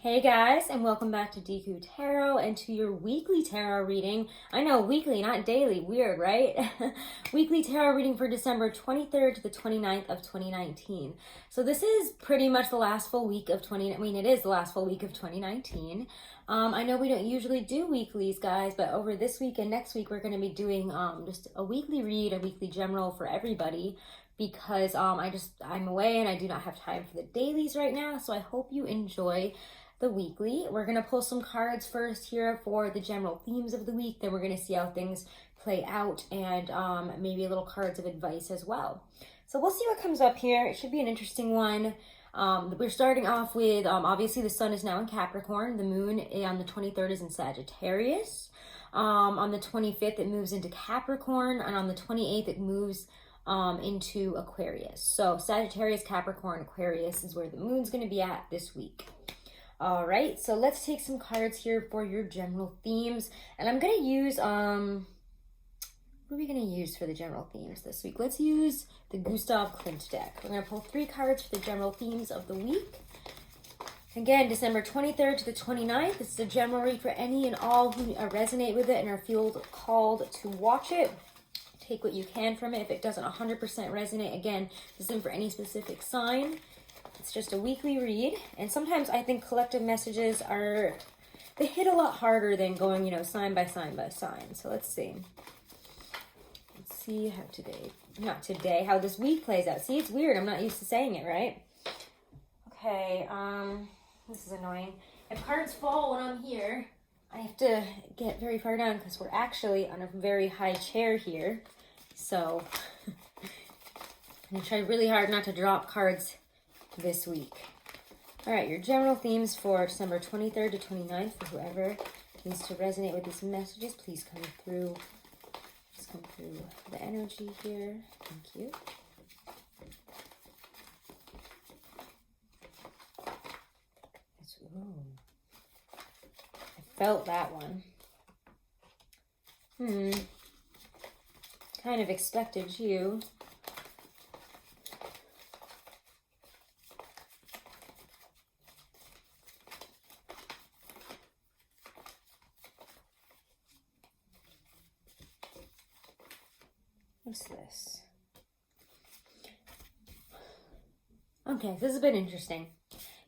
Hey guys, and welcome back to Deku Tarot and to your weekly tarot reading. I know, weekly, not daily. Weird, right? Weekly tarot reading for December 23rd to the 29th of 2019. So this is pretty much the last full week of it is the last full week of 2019. I know we don't usually do weeklies, guys, but over this week and next week, we're going to be doing just a weekly read, a weekly general for everybody, because I'm away and I do not have time for the dailies right now. So I hope you enjoy the weekly. We're going to pull some cards first here for the general themes of the week. Then we're going to see how things play out and maybe a little cards of advice as well. So we'll see what comes up here. It should be an interesting one. We're starting off with, obviously the sun is now in Capricorn. The moon on the 23rd is in Sagittarius. On the 25th, it moves into Capricorn. And on the 28th, it moves into Aquarius. So Sagittarius, Capricorn, Aquarius is where the moon's going to be at this week. All right, so let's take some cards here for your general themes. And I'm going to use, what are we going to use for the general themes this week? Let's use the Gustav Klimt deck. We're going to pull 3 cards for the general themes of the week. Again, December 23rd to the 29th. This is a general read for any and all who resonate with it and are feel called to watch it. Take what you can from it. If it doesn't 100% resonate, again, this isn't for any specific sign. It's just a weekly read, and sometimes I think collective messages they hit a lot harder than going, sign by sign by sign. So let's see. Let's see how this week plays out. See, it's weird. I'm not used to saying it, right? Okay, this is annoying. If cards fall when I'm here, I have to get very far down because we're actually on a very high chair here. So I'm going to try really hard not to drop cards this week. All right, your general themes for December 23rd to 29th for whoever needs to resonate with these messages. Please come through. Please come through the energy here. Thank you. I felt that one. Kind of expected you. What's this? Okay, this has been interesting.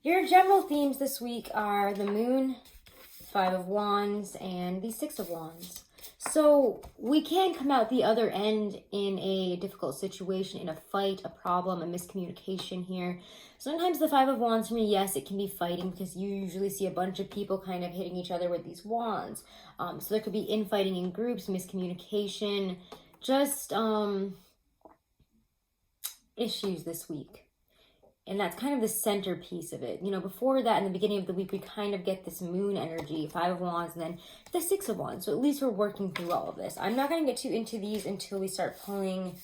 Your general themes this week are the moon, 5 of wands, and the 6 of wands. So we can come out the other end in a difficult situation, in a fight, a problem, a miscommunication here. Sometimes the 5 of wands for me, yes, it can be fighting because you usually see a bunch of people kind of hitting each other with these wands. So there could be infighting in groups, miscommunication, just issues this week. And that's kind of the centerpiece of it. Before that, in the beginning of the week, we kind of get this moon energy, 5 of wands, and then the 6 of wands. So at least we're working through all of this. I'm not going to get too into these until we start pulling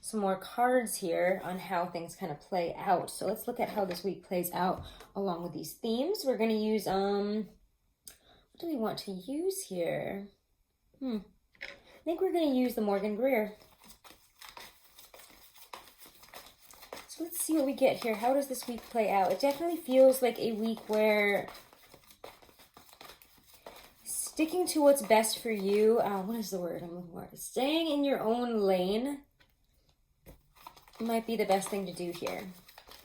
some more cards here on how things kind of play out. So let's look at how this week plays out along with these themes. We're going to use, what do we want to use here? I think we're going to use the Morgan Greer. So let's see what we get here. How does this week play out? It definitely feels like a week where sticking to what's best for you, what is the word I'm looking for? Staying in your own lane might be the best thing to do here.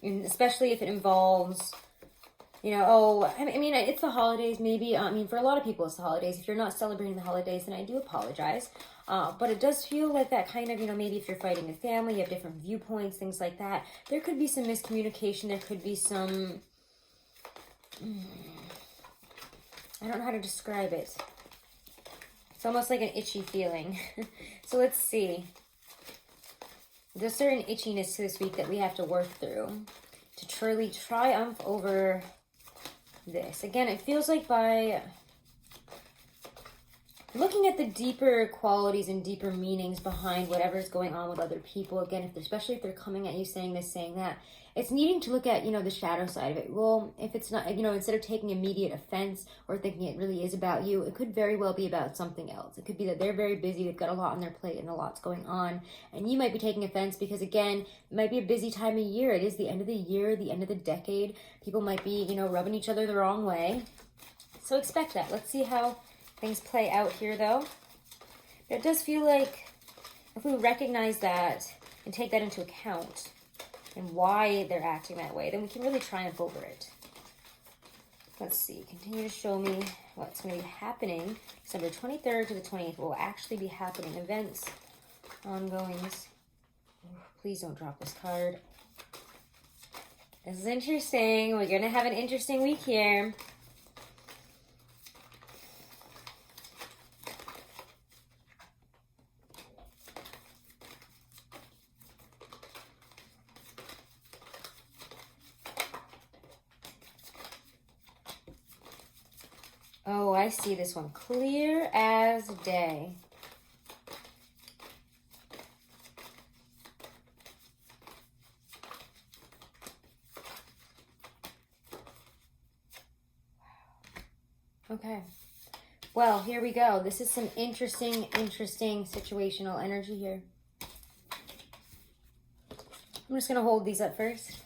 And especially if it involves, it's the holidays, maybe. For a lot of people, it's the holidays. If you're not celebrating the holidays, then I do apologize. But it does feel like that kind of, maybe if you're fighting a family, you have different viewpoints, things like that. There could be some miscommunication. There could be some, I don't know how to describe it. It's almost like an itchy feeling. So let's see. There's a certain itchiness to this week that we have to work through to truly triumph over this. Again, it feels like by looking at the deeper qualities and deeper meanings behind whatever's going on with other people. Again, especially if they're coming at you saying this, saying that, it's needing to look at, the shadow side of it. Well, if it's not, instead of taking immediate offense or thinking it really is about you, it could very well be about something else. It could be that they're very busy, they've got a lot on their plate and a lot's going on, and you might be taking offense because, again, it might be a busy time of year. It is the end of the year, the end of the decade. People might be, rubbing each other the wrong way. So expect that. Let's see how things play out here, though. It does feel like if we recognize that and take that into account, and why they're acting that way, then we can really triumph over it. Let's see. Continue to show me what's going to be happening December 23rd to the 28th. What will actually be happening. Events, ongoings. Please don't drop this card. This is interesting. We're going to have an interesting week here. Oh, I see this one clear as day. Okay. Well, here we go. This is some interesting situational energy here. I'm just going to hold these up first.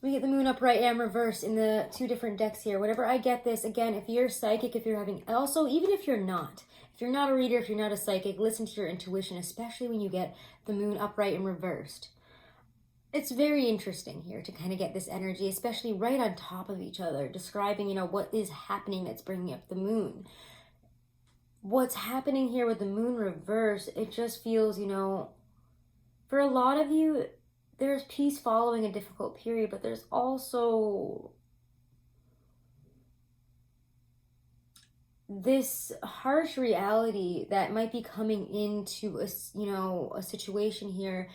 We get the moon upright and reversed in the two different decks here. Whenever I get this, again, if you're psychic, if you're having, also, even if you're not a reader, if you're not a psychic, listen to your intuition, especially when you get the moon upright and reversed. It's very interesting here to kind of get this energy, especially right on top of each other, describing, what is happening that's bringing up the moon. What's happening here with the moon reverse, it just feels, for a lot of you, there's peace following a difficult period, but there's also this harsh reality that might be coming into a situation here,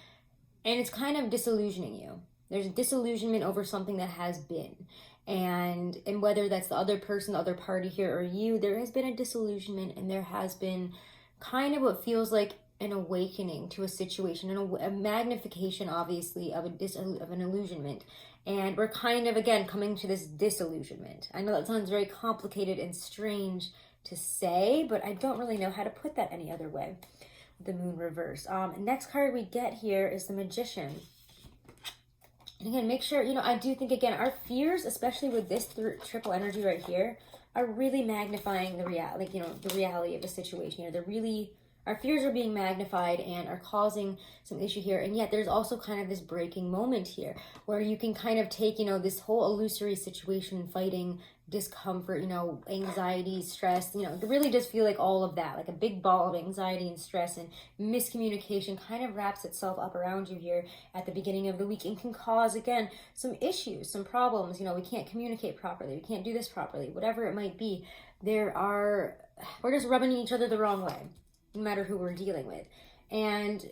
and it's kind of disillusioning you. There's disillusionment over something that has been, and whether that's the other person, the other party here, or you, there has been a disillusionment, and there has been kind of what feels like an awakening to a situation, and a magnification, obviously, of an illusionment. And we're kind of, again, coming to this disillusionment. I know that sounds very complicated and strange to say, but I don't really know how to put that any other way. The moon reverse. Next card we get here is the Magician. And again, make sure, I do think, again, our fears, especially with this triple energy right here, are really magnifying the reality of the situation here. Our fears are being magnified and are causing some issue here. And yet there's also kind of this breaking moment here where you can kind of take, this whole illusory situation, fighting, discomfort, anxiety, stress, it really does feel like all of that, like a big ball of anxiety and stress and miscommunication kind of wraps itself up around you here at the beginning of the week and can cause, again, some issues, some problems. We can't communicate properly. We can't do this properly, whatever it might be. We're just rubbing each other the wrong way, no matter who we're dealing with. And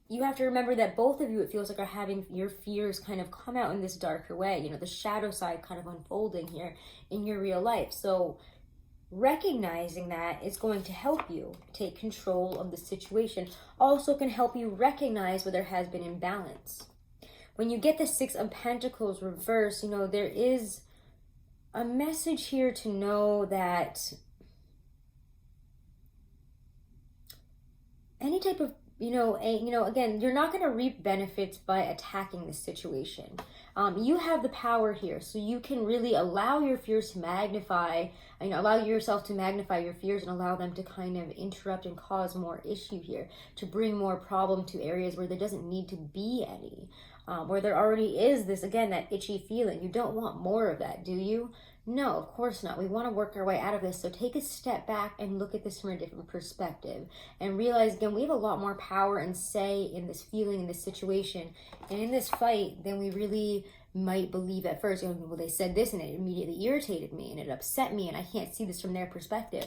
you have to remember that both of you, it feels like, are having your fears kind of come out in this darker way, the shadow side kind of unfolding here in your real life. So recognizing that is going to help you take control of the situation. Also can help you recognize where there has been imbalance. When you get the Six of Pentacles reversed, there is a message here to know that any type of, again, you're not going to reap benefits by attacking this situation. You have the power here, so you can really allow your fears to magnify, allow yourself to magnify your fears and allow them to kind of interrupt and cause more issue here, to bring more problem to areas where there doesn't need to be any, where there already is this, again, that itchy feeling. You don't want more of that, do you? No, of course not. We want to work our way out of this. So take a step back and look at this from a different perspective and realize, again, we have a lot more power and say in this feeling, in this situation, and in this fight than we really might believe at first, well, they said this and it immediately irritated me and it upset me and I can't see this from their perspective.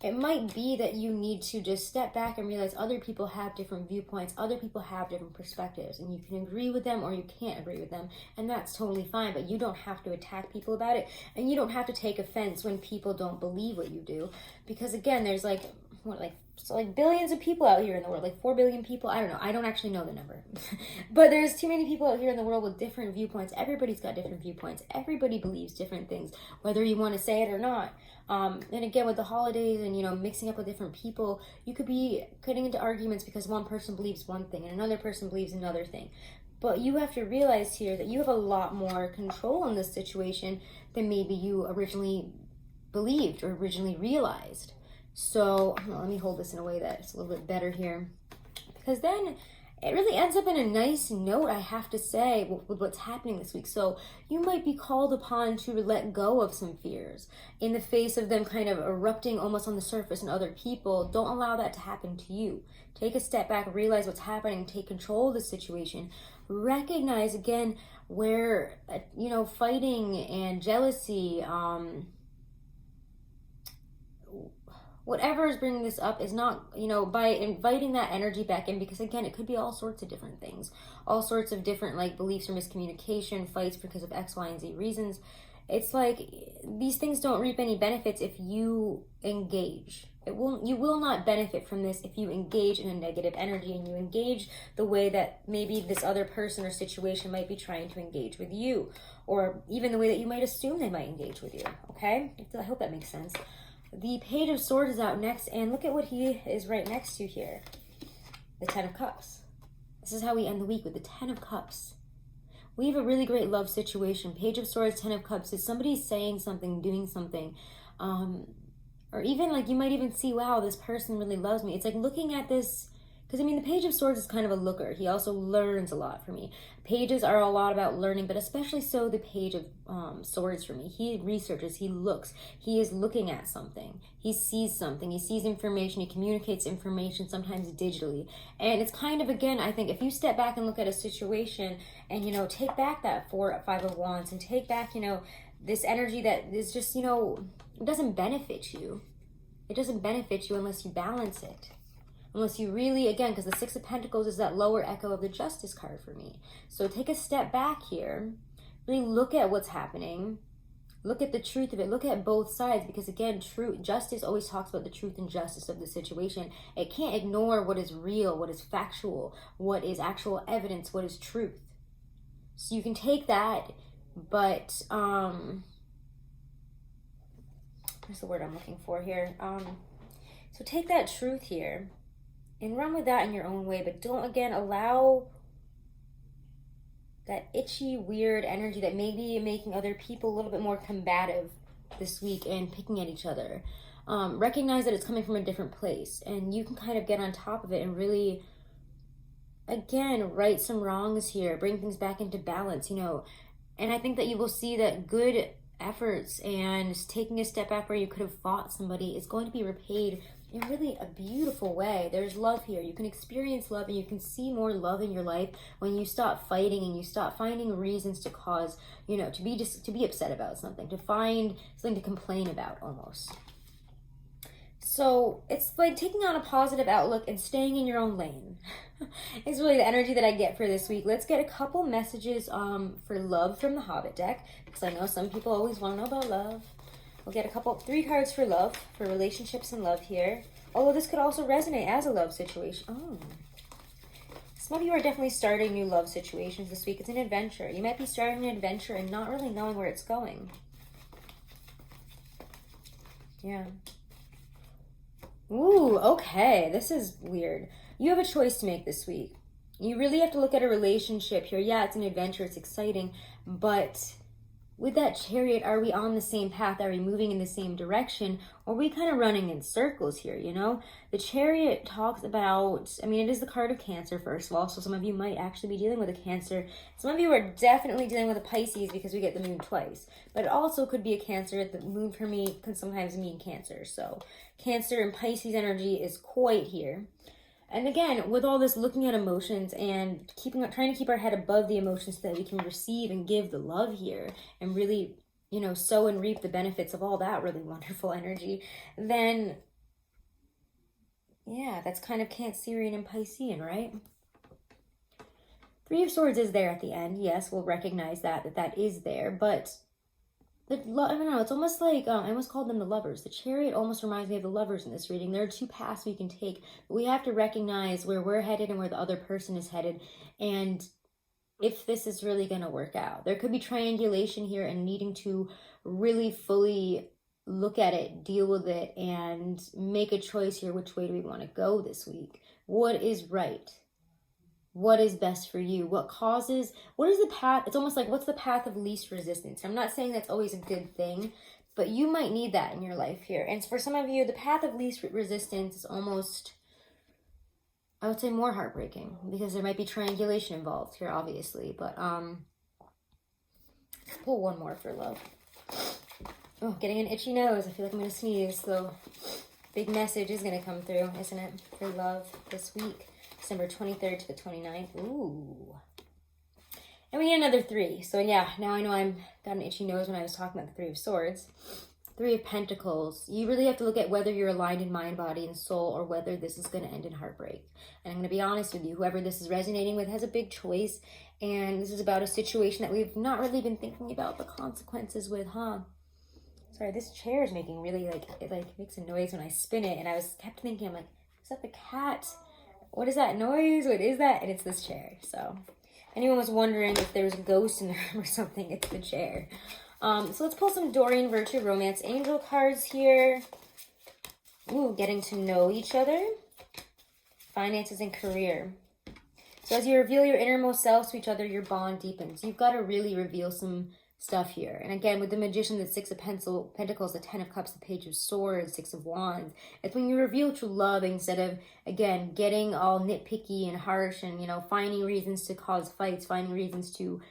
It might be that you need to just step back and realize other people have different viewpoints, other people have different perspectives, and you can agree with them or you can't agree with them, and that's totally fine, but you don't have to attack people about it, and you don't have to take offense when people don't believe what you do, because again, there's like billions of people out here in the world, like 4 billion people. I don't know. I don't actually know the number. But there's too many people out here in the world with different viewpoints. Everybody's got different viewpoints. Everybody believes different things, whether you want to say it or not. And again, with the holidays and, mixing up with different people, you could be getting into arguments because one person believes one thing and another person believes another thing. But you have to realize here that you have a lot more control in this situation than maybe you originally believed or originally realized. So let me hold this in a way that's a little bit better here, because then it really ends up in a nice note, I have to say, with what's happening this week. So you might be called upon to let go of some fears in the face of them kind of erupting almost on the surface in other people. Don't allow that to happen to you. Take a step back, realize what's happening, take control of the situation. Recognize again where, fighting and jealousy, whatever is bringing this up is not, by inviting that energy back in, because again, it could be all sorts of different things, all sorts of different beliefs or miscommunication, fights because of X, Y, and Z reasons. It's like these things don't reap any benefits if you engage. You will not benefit from this if you engage in a negative energy and you engage the way that maybe this other person or situation might be trying to engage with you, or even the way that you might assume they might engage with you. Okay? I hope that makes sense. The Page of Swords is out next, and look at what he is right next to here. The Ten of Cups. This is how we end the week, with the Ten of Cups. We have a really great love situation. Page of Swords, Ten of Cups is somebody saying something, doing something. Or even you might even see, wow, this person really loves me. It's like looking at this, because the Page of Swords is kind of a looker. He also learns a lot for me. Pages are a lot about learning, but especially so the Page of Swords for me. He researches, he looks, he is looking at something. He sees something, he sees information, he communicates information, sometimes digitally. And it's kind of, again, I think if you step back and look at a situation and, take back that Five of Wands and take back, this energy that is just, it doesn't benefit you. It doesn't benefit you unless you balance it. Unless you really, again, because the Six of Pentacles is that lower echo of the Justice card for me. So take a step back here. Really look at what's happening. Look at the truth of it. Look at both sides, because again, justice always talks about the truth and justice of the situation. It can't ignore what is real, what is factual, what is actual evidence, what is truth. So you can take that, but what's the word I'm looking for here? So take that truth here and run with that in your own way, but don't, again, allow that itchy, weird energy that may be making other people a little bit more combative this week and picking at each other. Recognize that it's coming from a different place, and you can kind of get on top of it and really, again, right some wrongs here, bring things back into balance, and I think that you will see that good efforts and taking a step back where you could have fought somebody is going to be repaid in really a beautiful way. There's love here. You can experience love, and you can see more love in your life when you stop fighting and you stop finding reasons to cause, to be upset about something, to find something to complain about almost. So it's like taking on a positive outlook and staying in your own lane. It's really the energy that I get for this week. Let's get a couple messages for love from the Hobbit deck, because I know some people always want to know about love. We'll get 3 cards for love, for relationships and love here. Although this could also resonate as a love situation. Oh. Some of you are definitely starting new love situations this week. It's an adventure. You might be starting an adventure and not really knowing where it's going. Yeah. Ooh, okay. This is weird. You have a choice to make this week. You really have to look at a relationship here. Yeah, it's an adventure. It's exciting. But with that Chariot, are we on the same path? Are we moving in the same direction? Or are we kind of running in circles here, The Chariot talks about, it is the card of Cancer, first of all. So some of you might actually be dealing with a Cancer. Some of you are definitely dealing with a Pisces because we get the moon twice. But it also could be a Cancer. The moon for me can sometimes mean Cancer. So Cancer and Pisces energy is quite here. And again, with all this looking at emotions and trying to keep our head above the emotions so that we can receive and give the love here and really, you know, sow and reap the benefits of all that really wonderful energy, then yeah, that's kind of Cancerian and Piscean, right? Three of Swords is there at the end. Yes, we'll recognize that is there, but I don't know, it's almost like, I almost called them the Lovers. The Chariot almost reminds me of the Lovers in this reading. There are two paths we can take, but we have to recognize where we're headed and where the other person is headed, and if this is really going to work out. There could be triangulation here and needing to really fully look at it, deal with it, and make a choice here. Which way do we want to go this week? What is right? What is best for you? What is the path? It's almost like, what's the path of least resistance? I'm not saying that's always a good thing, but you might need that in your life here. And for some of you, the path of least resistance is almost, I would say, more heartbreaking, because there might be triangulation involved here, obviously. But let's pull one more for love. Oh, getting an itchy nose. I feel like I'm going to sneeze. So big message is going to come through, isn't it? For love this week. December 23rd to the 29th. Ooh. And we get another 3. So yeah, now I know I'm got an itchy nose when I was talking about the 3 of Swords. 3 of Pentacles. You really have to look at whether you're aligned in mind, body, and soul, or whether this is going to end in heartbreak. And I'm going to be honest with you, whoever this is resonating with has a big choice. And this is about a situation that we've not really been thinking about the consequences with, huh? Sorry, this chair is making really, it makes a noise when I spin it. And I kept thinking, I'm like, is that the cat? What is that noise? What is that? And it's this chair. So anyone was wondering if there's a ghost in the room or something, it's the chair. So let's pull some Dorian Virtue Romance Angel cards here. Ooh, getting to know each other. Finances and career. So as you reveal your innermost selves to each other, your bond deepens. You've got to really reveal some stuff here. And again, with the Magician, the 6 of Pentacles, the 10 of Cups, the Page of Swords, 6 of Wands, it's when you reveal true love instead of, again, getting all nitpicky and harsh and, you know, finding reasons to cause fights, finding reasons to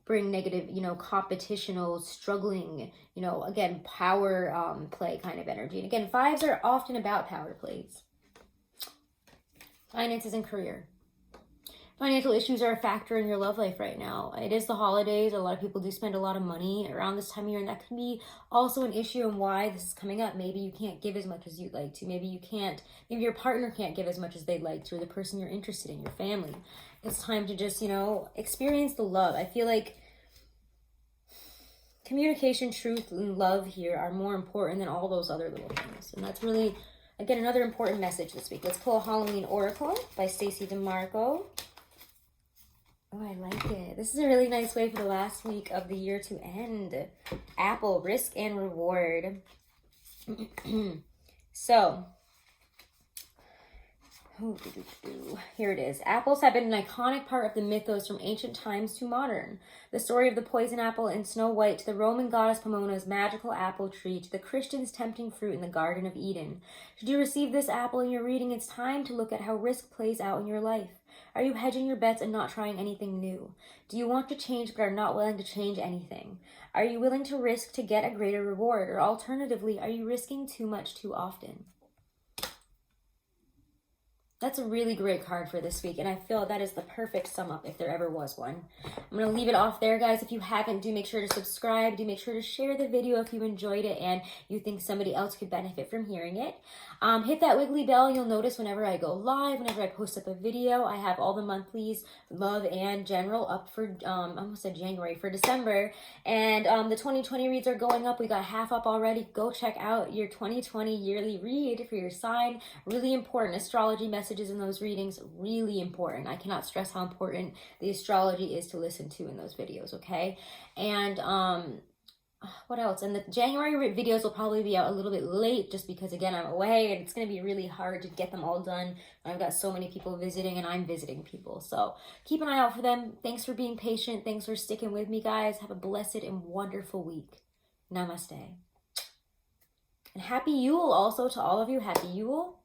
bring negative, you know, competitional, struggling, you know, again, power play kind of energy. And again, 5s are often about power plays. Finances and career. Financial issues are a factor in your love life right now. It is the holidays. A lot of people do spend a lot of money around this time of year, and that can be also an issue and why this is coming up. Maybe you can't give as much as you'd like to. Maybe your partner can't give as much as they'd like to, or the person you're interested in, your family. It's time to just, you know, experience the love. I feel like communication, truth, and love here are more important than all those other little things. And that's really, again, another important message this week. Let's pull a Halloween Oracle by Stacey DeMarco. Oh, I like it. This is a really nice way for the last week of the year to end. Apple, risk and reward. So, here it is. Apples have been an iconic part of the mythos from ancient times to modern. The story of the poison apple in Snow White, to the Roman goddess Pomona's magical apple tree, to the Christians' tempting fruit in the Garden of Eden. Should you receive this apple in your reading, it's time to look at how risk plays out in your life. Are you hedging your bets and not trying anything new? Do you want to change but are not willing to change anything? Are you willing to risk to get a greater reward? Or alternatively, are you risking too much too often? That's a really great card for this week, and I feel that is the perfect sum up if there ever was one. I'm going to leave it off there, guys. If you haven't, do make sure to subscribe. Do make sure to share the video if you enjoyed it and you think somebody else could benefit from hearing it. Hit that wiggly bell. You'll notice whenever I go live, whenever I post up a video. I have all the monthlies, love and general, up for, I almost said January, for December. And the 2020 reads are going up. We got half up already. Go check out your 2020 yearly read for your sign. Really important astrology messages in those readings, really important. I cannot stress how important the astrology is to listen to in those videos, okay? And what else? And the January videos will probably be out a little bit late just because, again, I'm away and it's going to be really hard to get them all done. I've got so many people visiting and I'm visiting people. So keep an eye out for them. Thanks for being patient. Thanks for sticking with me, guys. Have a blessed and wonderful week. Namaste. And happy Yule also to all of you. Happy Yule.